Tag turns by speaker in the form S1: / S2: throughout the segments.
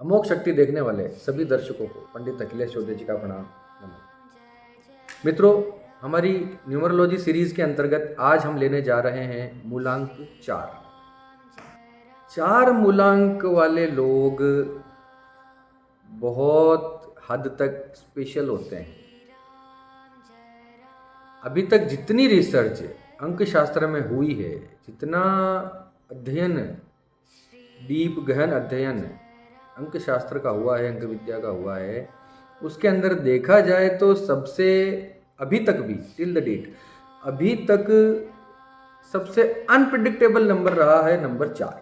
S1: अमोघ शक्ति देखने वाले सभी दर्शकों को पंडित अखिलेश चौधरी जी का प्रणाम। नमन। मित्रों, हमारी न्यूमरोलॉजी सीरीज के अंतर्गत आज हम लेने जा रहे हैं मूलांक 4 मूलांक वाले लोग बहुत हद तक स्पेशल होते हैं। अभी तक जितनी रिसर्च अंक शास्त्र में हुई है, जितना अध्ययन, डीप गहन अध्ययन अंक शास्त्र का हुआ है, अंक विद्या का हुआ है, उसके अंदर देखा जाए तो सबसे अभी तक भी टिल द डेट अभी तक सबसे अनप्रिडिक्टेबल नंबर रहा है नंबर 4।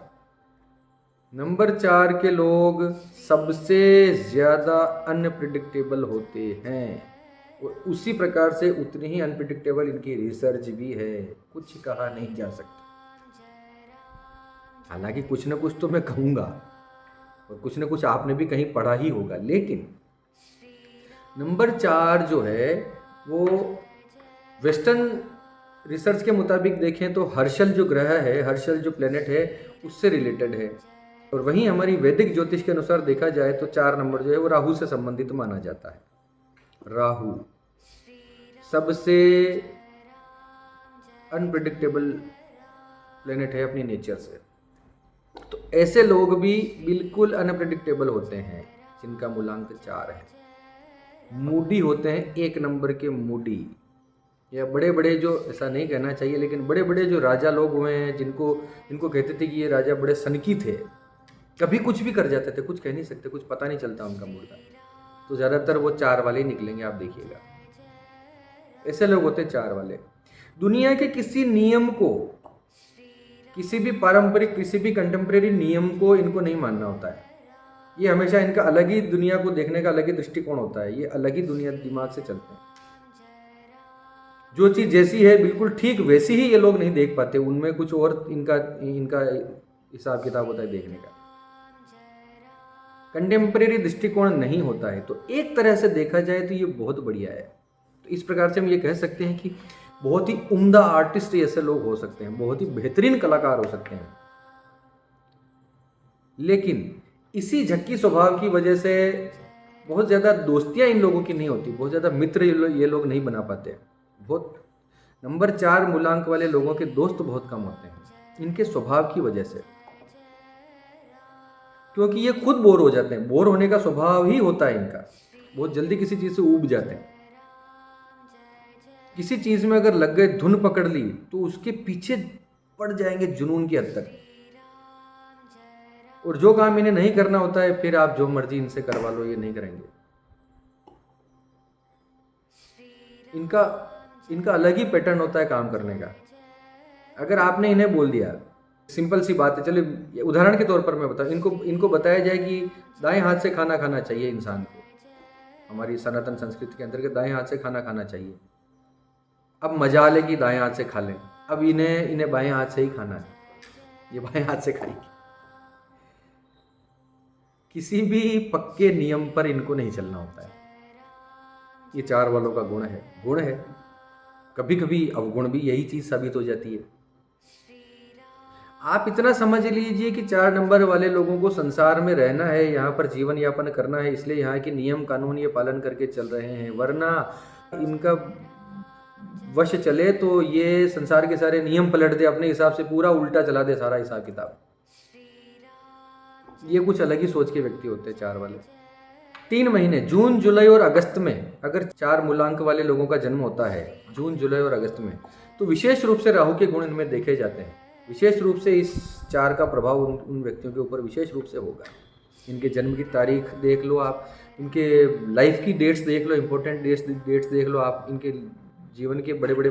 S1: नंबर 4 के लोग सबसे ज़्यादा अनप्रिडिक्टेबल होते हैं और उसी प्रकार से उतनी ही अनप्रिडिक्टेबल इनकी रिसर्च भी है। कुछ कहा नहीं जा सकता। हालांकि कुछ ना कुछ तो मैं कहूँगा और कुछ ना कुछ आपने भी कहीं पढ़ा ही होगा, लेकिन नंबर 4 जो है वो वेस्टर्न रिसर्च के मुताबिक देखें तो हर्षल जो ग्रह है, हर्षल जो प्लेनेट है, उससे रिलेटेड है। और वहीं हमारी वैदिक ज्योतिष के अनुसार देखा जाए तो 4 नंबर जो है वो राहु से संबंधित माना जाता है। राहु सबसे अनप्रिडिक्टेबल प्लेनेट है अपनी नेचर से। तो ऐसे लोग भी बिल्कुल अनप्रिडिक्टेबल होते हैं जिनका मूलांक 4 है। मूडी होते हैं, 1 नंबर के मूडी, या बड़े बड़े जो, ऐसा नहीं कहना चाहिए, लेकिन बड़े बड़े जो राजा लोग हुए हैं जिनको कहते थे कि ये राजा बड़े सनकी थे, कभी कुछ भी कर जाते थे, कुछ कह नहीं सकते, कुछ पता नहीं चलता उनका मूड का, तो ज़्यादातर वो 4 वाले ही निकलेंगे, आप देखिएगा। ऐसे लोग होते हैं 4 वाले। दुनिया के किसी नियम को, किसी भी पारंपरिक, किसी भी कंटेम्प्रेरी नियम को इनको नहीं मानना होता है। ये हमेशा इनका अलग ही दुनिया को देखने का अलग ही दृष्टिकोण होता है। ये अलग ही दुनिया दिमाग से चलते हैं। जो चीज़ जैसी है बिल्कुल ठीक वैसी ही ये लोग नहीं देख पाते, उनमें कुछ और इनका हिसाब किताब होता है देखने का। कंटेम्प्रेरी दृष्टिकोण नहीं होता है। तो एक तरह से देखा जाए तो ये बहुत बढ़िया है। तो इस प्रकार से हम ये कह सकते हैं कि बहुत ही उम्दा आर्टिस्ट ऐसे लोग हो सकते हैं, बहुत ही बेहतरीन कलाकार हो सकते हैं। लेकिन इसी झक्की स्वभाव की वजह से बहुत ज़्यादा दोस्तियां इन लोगों की नहीं होती, बहुत ज़्यादा मित्र ये लोग नहीं बना पाते। बहुत नंबर 4 मूलांक वाले लोगों के दोस्त बहुत कम होते हैं इनके स्वभाव की वजह से, क्योंकि ये खुद बोर हो जाते हैं। बोर होने का स्वभाव ही होता है इनका, बहुत जल्दी किसी चीज़ से ऊब जाते हैं। किसी चीज़ में अगर लग गए, धुन पकड़ ली, तो उसके पीछे पड़ जाएंगे जुनून की हद तक। और जो काम इन्हें नहीं करना होता है, फिर आप जो मर्जी इनसे करवा लो, ये नहीं करेंगे। इनका अलग ही पैटर्न होता है काम करने का। अगर आपने इन्हें बोल दिया, सिंपल सी बात है, चलिए उदाहरण के तौर पर मैं बताऊं, इनको बताया जाए कि दाएं हाथ से खाना खाना चाहिए इंसान को। हमारी सनातन संस्कृति के अंतर्गत दाएं हाथ से खाना खाना चाहिए। अब मजा ले कि दाएं हाथ से खा लें। अब इन्हें बाएं हाथ से ही खाना है, ये बाएं हाथ से खाएंगे। किसी भी पक्के नियम पर इनको नहीं चलना होता है। ये 4 वालों का गुण है। कभी कभी अवगुण भी यही चीज साबित हो जाती है। आप इतना समझ लीजिए कि 4 नंबर वाले लोगों को संसार में रहना है, यहाँ पर जीवन यापन करना है, इसलिए यहाँ के नियम कानून ये पालन करके चल रहे हैं। वरना इनका वश चले तो ये संसार के सारे नियम पलट दे, अपने हिसाब से पूरा उल्टा चला दे सारा हिसाब किताब। ये कुछ अलग ही सोच के व्यक्ति होते हैं 4 वाले। 3 महीने जून, जुलाई और अगस्त में अगर 4 मूलांक वाले लोगों का जन्म होता है जून, जुलाई और अगस्त में, तो विशेष रूप से राहु के गुण इनमें देखे जाते हैं। विशेष रूप से इस 4 का प्रभाव उन व्यक्तियों के ऊपर विशेष रूप से होगा। इनके जन्म की तारीख देख लो आप, इनके लाइफ की डेट्स देख लो, इंपॉर्टेंट डेट्स देख लो आप। इनके जीवन के बड़े बड़े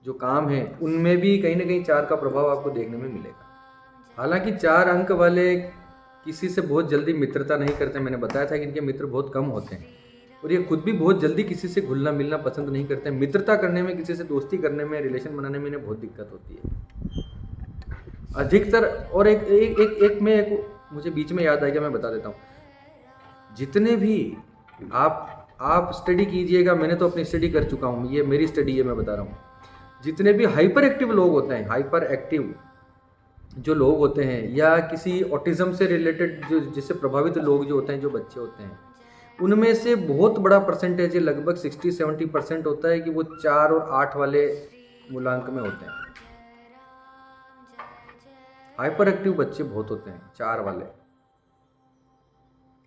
S1: जो काम हैं उनमें भी कहीं ना कहीं 4 का प्रभाव आपको देखने में मिलेगा। हालांकि 4 अंक वाले किसी से बहुत जल्दी मित्रता नहीं करते। मैंने बताया था कि इनके मित्र बहुत कम होते हैं और ये खुद भी बहुत जल्दी किसी से घुलना मिलना पसंद नहीं करते। मित्रता करने में, किसी से दोस्ती करने में, रिलेशन बनाने में इन्हें बहुत दिक्कत होती है अधिकतर। और एक मुझे बीच में याद आ गया, मैं बता देता हूँ। जितने भी आप स्टडी कीजिएगा, मैंने तो अपनी स्टडी कर चुका हूँ, ये मेरी स्टडी है, मैं बता रहा हूँ। जितने भी हाइपर एक्टिव लोग होते हैं, हाइपर एक्टिव जो लोग होते हैं, या किसी ऑटिज्म से रिलेटेड जो जिससे प्रभावित लोग जो होते हैं, जो बच्चे होते हैं, उनमें से बहुत बड़ा परसेंटेज है, लगभग 60-70% होता है कि वो 4 और 8 वाले मूलांक में होते हैं। हाइपर एक्टिव बच्चे बहुत होते हैं, 4 वाले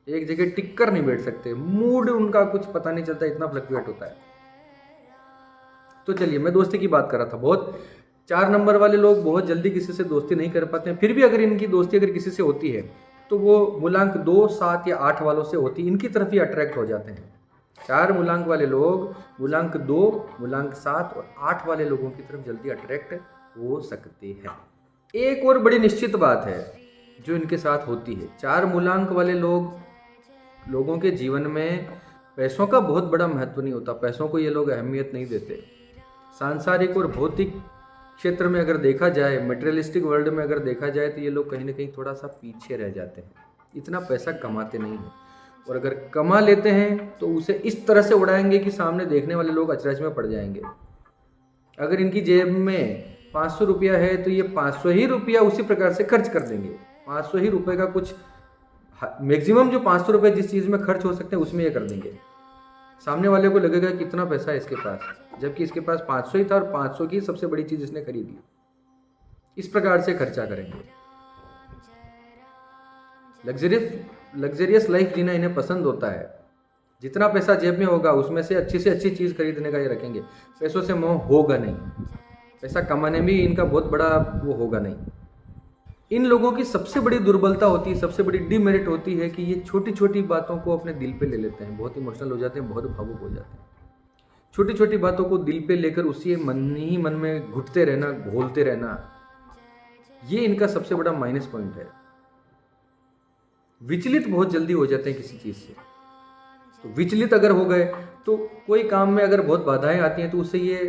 S1: एक जगह टिक कर नहीं बैठ सकते, मूड उनका कुछ पता नहीं चलता, इतना फ्लक्चुएट होता है। तो चलिए, मैं दोस्ती की बात कर रहा था। बहुत 4 नंबर वाले लोग बहुत जल्दी किसी से दोस्ती नहीं कर पाते हैं, फिर भी अगर इनकी दोस्ती अगर किसी से होती है तो वो मूलांक 2, 7 या 8 वालों से होती, इनकी तरफ ही अट्रैक्ट हो जाते हैं। 4 मूलांक वाले लोग मूलांक 2, मूलांक 7 और 8 वाले लोगों की तरफ जल्दी अट्रैक्ट हो सकते हैं। एक और बड़ी निश्चित बात है जो इनके साथ होती है, 4 मूलांक वाले लोगों के जीवन में पैसों का बहुत बड़ा महत्व नहीं होता, पैसों को ये लोग अहमियत नहीं देते। सांसारिक और भौतिक क्षेत्र में अगर देखा जाए, मटेरियलिस्टिक वर्ल्ड में अगर देखा जाए, तो ये लोग कहीं ना कहीं थोड़ा सा पीछे रह जाते हैं, इतना पैसा कमाते नहीं हैं, और अगर कमा लेते हैं तो उसे इस तरह से उड़ाएंगे कि सामने देखने वाले लोग अचरज में पड़ जाएंगे। अगर इनकी जेब में 500 रुपया है तो ये 500 ही रुपया उसी प्रकार से खर्च कर देंगे। 500 ही रुपये का कुछ मैक्सिमम जो 500 रुपये जिस चीज़ में खर्च हो सकते हैं उसमें ये कर देंगे। सामने वाले को लगेगा कितना पैसा है इसके पास, जबकि इसके पास 500 ही था और 500 की सबसे बड़ी चीज़ इसने खरीदी। इस प्रकार से खर्चा करेंगे। लग्जरियस लाइफ जीना इन्हें पसंद होता है। जितना पैसा जेब में होगा उसमें से अच्छी चीज़ खरीदने का ये रखेंगे। पैसों से मोह होगा नहीं, पैसा कमाने में इनका बहुत बड़ा वो होगा नहीं। इन लोगों की सबसे बड़ी दुर्बलता होती है, सबसे बड़ी डिमेरिट होती है कि ये छोटी छोटी बातों को अपने दिल पे ले लेते हैं, बहुत इमोशनल हो जाते हैं, बहुत भावुक हो जाते हैं। छोटी छोटी बातों को दिल पे लेकर उसी मन ही मन में घुटते रहना, घोलते रहना, ये इनका सबसे बड़ा माइनस पॉइंट है। विचलित बहुत जल्दी हो जाते हैं किसी चीज़ से। तो विचलित अगर हो गए तो कोई काम में अगर बहुत बाधाएं आती हैं तो उससे ये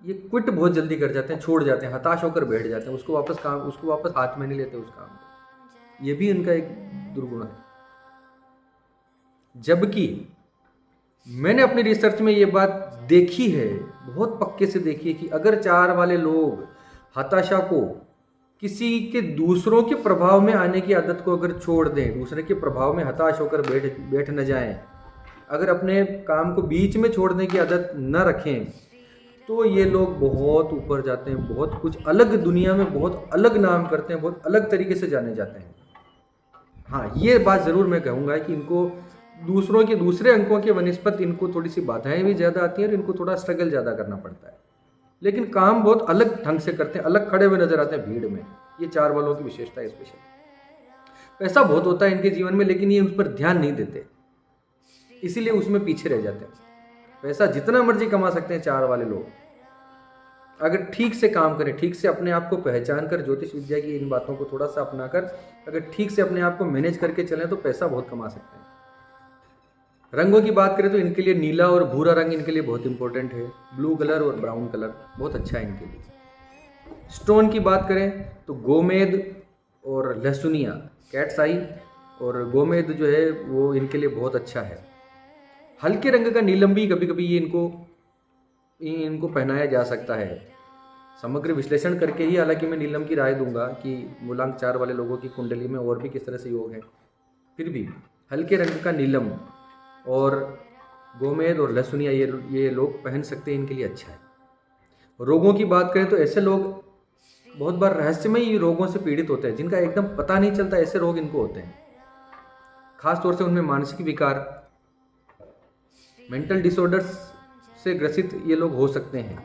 S1: क्विट बहुत जल्दी कर जाते हैं, छोड़ जाते हैं, हताश होकर बैठ जाते हैं, उसको वापस हाथ में नहीं लेते उस काम को। ये भी इनका एक दुर्गुण है। जबकि मैंने अपनी रिसर्च में ये बात देखी है, बहुत पक्के से देखी है, कि अगर 4 वाले लोग हताशा को, किसी के दूसरों के प्रभाव में आने की आदत को अगर छोड़ दें, दूसरे के प्रभाव में हताश होकर बैठ न जाएं, अगर अपने काम को बीच में छोड़ने की आदत न रखें, तो ये लोग बहुत ऊपर जाते हैं, बहुत कुछ अलग दुनिया में बहुत अलग नाम करते हैं, बहुत अलग तरीके से जाने जाते हैं। हाँ, ये बात ज़रूर मैं कहूँगा कि इनको दूसरों के दूसरे अंकों के वनिस्पत इनको थोड़ी सी बाधाएं भी ज़्यादा आती हैं और इनको थोड़ा स्ट्रगल ज़्यादा करना पड़ता है, लेकिन काम बहुत अलग ढंग से करते हैं, अलग खड़े हुए नजर आते हैं भीड़ में। ये 4 वालों की विशेषता है। स्पेशल पैसा बहुत होता है इनके जीवन में, लेकिन ये उस पर ध्यान नहीं देते, इसीलिए उसमें पीछे रह जाते हैं। पैसा जितना मर्जी कमा सकते हैं 4 वाले लोग, अगर ठीक से काम करें, ठीक से अपने आप को पहचान कर, ज्योतिष विद्या की इन बातों को थोड़ा सा अपनाकर अगर ठीक से अपने आप को मैनेज करके चलें तो पैसा बहुत कमा सकते हैं। रंगों की बात करें तो इनके लिए नीला और भूरा रंग इनके लिए बहुत इंपॉर्टेंट है। ब्लू कलर और ब्राउन कलर बहुत अच्छा है इनके लिए। स्टोन की बात करें तो गोमेद और लहसुनिया, कैट्स आई और गोमेद जो है वो इनके लिए बहुत अच्छा है। हल्के रंग का नीलम भी कभी कभी ये इनको पहनाया जा सकता है। समग्र विश्लेषण करके ही हालांकि मैं नीलम की राय दूंगा कि मूलांक 4 वाले लोगों की कुंडली में और भी किस तरह से योग है, फिर भी हल्के रंग का नीलम और गोमेद और लहसुनिया ये लोग पहन सकते हैं, इनके लिए अच्छा है। रोगों की बात करें तो ऐसे लोग बहुत बार रहस्यमयी रोगों से पीड़ित होते हैं, जिनका एकदम पता नहीं चलता, ऐसे रोग इनको होते हैं। खास तौर से उनमें मानसिक विकार, मेंटल डिसऑर्डर्स से ग्रसित ये लोग हो सकते हैं,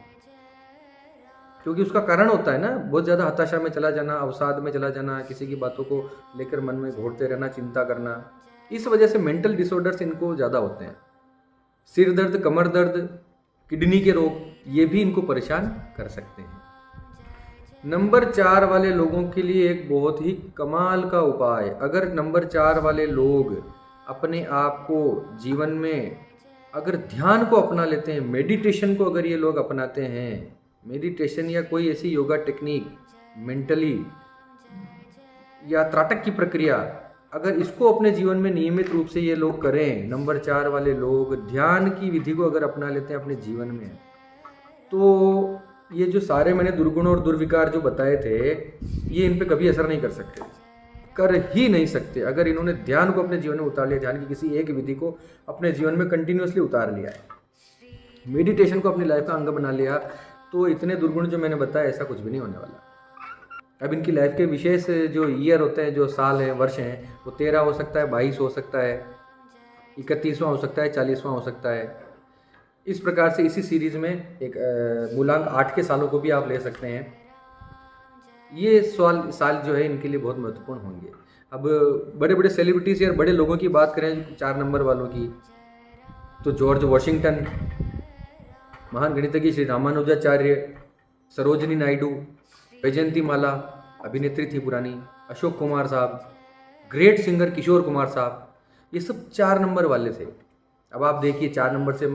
S1: क्योंकि उसका कारण होता है ना, बहुत ज़्यादा हताशा में चला जाना, अवसाद में चला जाना, किसी की बातों को लेकर मन में घोटते रहना, चिंता करना। इस वजह से मेंटल डिसऑर्डर्स इनको ज़्यादा होते हैं। सिर दर्द, कमर दर्द, किडनी के रोग, ये भी इनको परेशान कर सकते हैं। नंबर 4 वाले लोगों के लिए एक बहुत ही कमाल का उपाय, अगर नंबर 4 वाले लोग अपने आप को जीवन में अगर ध्यान को अपना लेते हैं, मेडिटेशन को अगर ये लोग अपनाते हैं, मेडिटेशन या कोई ऐसी योगा टेक्निक, मेंटली या त्राटक की प्रक्रिया, अगर इसको अपने जीवन में नियमित रूप से ये लोग करें, नंबर 4 वाले लोग ध्यान की विधि को अगर अपना लेते हैं अपने जीवन में, तो ये जो सारे मैंने दुर्गुण और दुर्विकार जो बताए थे, ये इन पे कभी असर नहीं कर सकते, कर ही नहीं सकते। अगर इन्होंने ध्यान को अपने जीवन में उतार लिया, ध्यान की किसी एक विधि को अपने जीवन में कंटिन्यूसली उतार लिया है, मेडिटेशन को अपनी लाइफ का अंग बना लिया, तो इतने दुर्गुण जो मैंने बताया ऐसा कुछ भी नहीं होने वाला। अब इनकी लाइफ के विशेष जो ईयर होते हैं, जो साल हैं, वर्ष हैं, वो 13 हो सकता है, 22 हो सकता है, 31वां हो सकता है, 40वां हो सकता है। इस प्रकार से इसी सीरीज़ में एक मूलांक 8 के सालों को भी आप ले सकते हैं। ये साल जो है इनके लिए बहुत महत्वपूर्ण होंगे। अब बड़े बड़े सेलिब्रिटीज़ या बड़े लोगों की बात करें, 4 नंबर वालों की, तो जॉर्ज वॉशिंगटन, महान गणितज्ञ श्री रामानुजाचार्य, सरोजिनी नायडू, वैजयंती माला, अभिनेत्री थी पुरानी, अशोक कुमार साहब, ग्रेट सिंगर किशोर कुमार साहब, ये सब 4 नंबर वाले थे। अब आप देखिए 4 नंबर से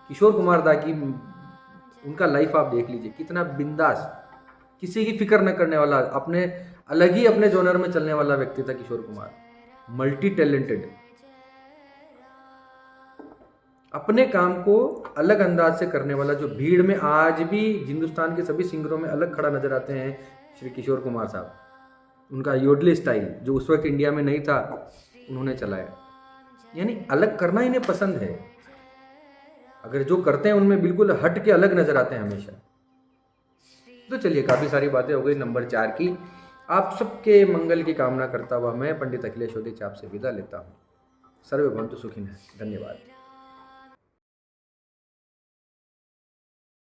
S1: किशोर कुमार दा की उनका लाइफ आप देख लीजिए, कितना बिंदास, किसी की फिक्र न करने वाला, अपने अलग ही अपने जोनर में चलने वाला व्यक्ति था किशोर कुमार, मल्टी टैलेंटेड, अपने काम को अलग अंदाज से करने वाला, जो भीड़ में आज भी हिंदुस्तान के सभी सिंगरों में अलग खड़ा नजर आते हैं श्री किशोर कुमार साहब। उनका योडली स्टाइल जो उस वक्त इंडिया में नहीं था, उन्होंने चलाया। यानी अलग करना इन्हें पसंद है, अगर जो करते हैं उनमें बिल्कुल हट के अलग नजर आते हैं हमेशा। तो चलिए, काफ़ी सारी बातें हो गई नंबर 4 की। आप सबके मंगल की कामना करता हुआ मैं पंडित अखिलेश ओदिच आपसे विदा लेता हूँ। सर्वे भवन्तु सुखिनः। धन्यवाद।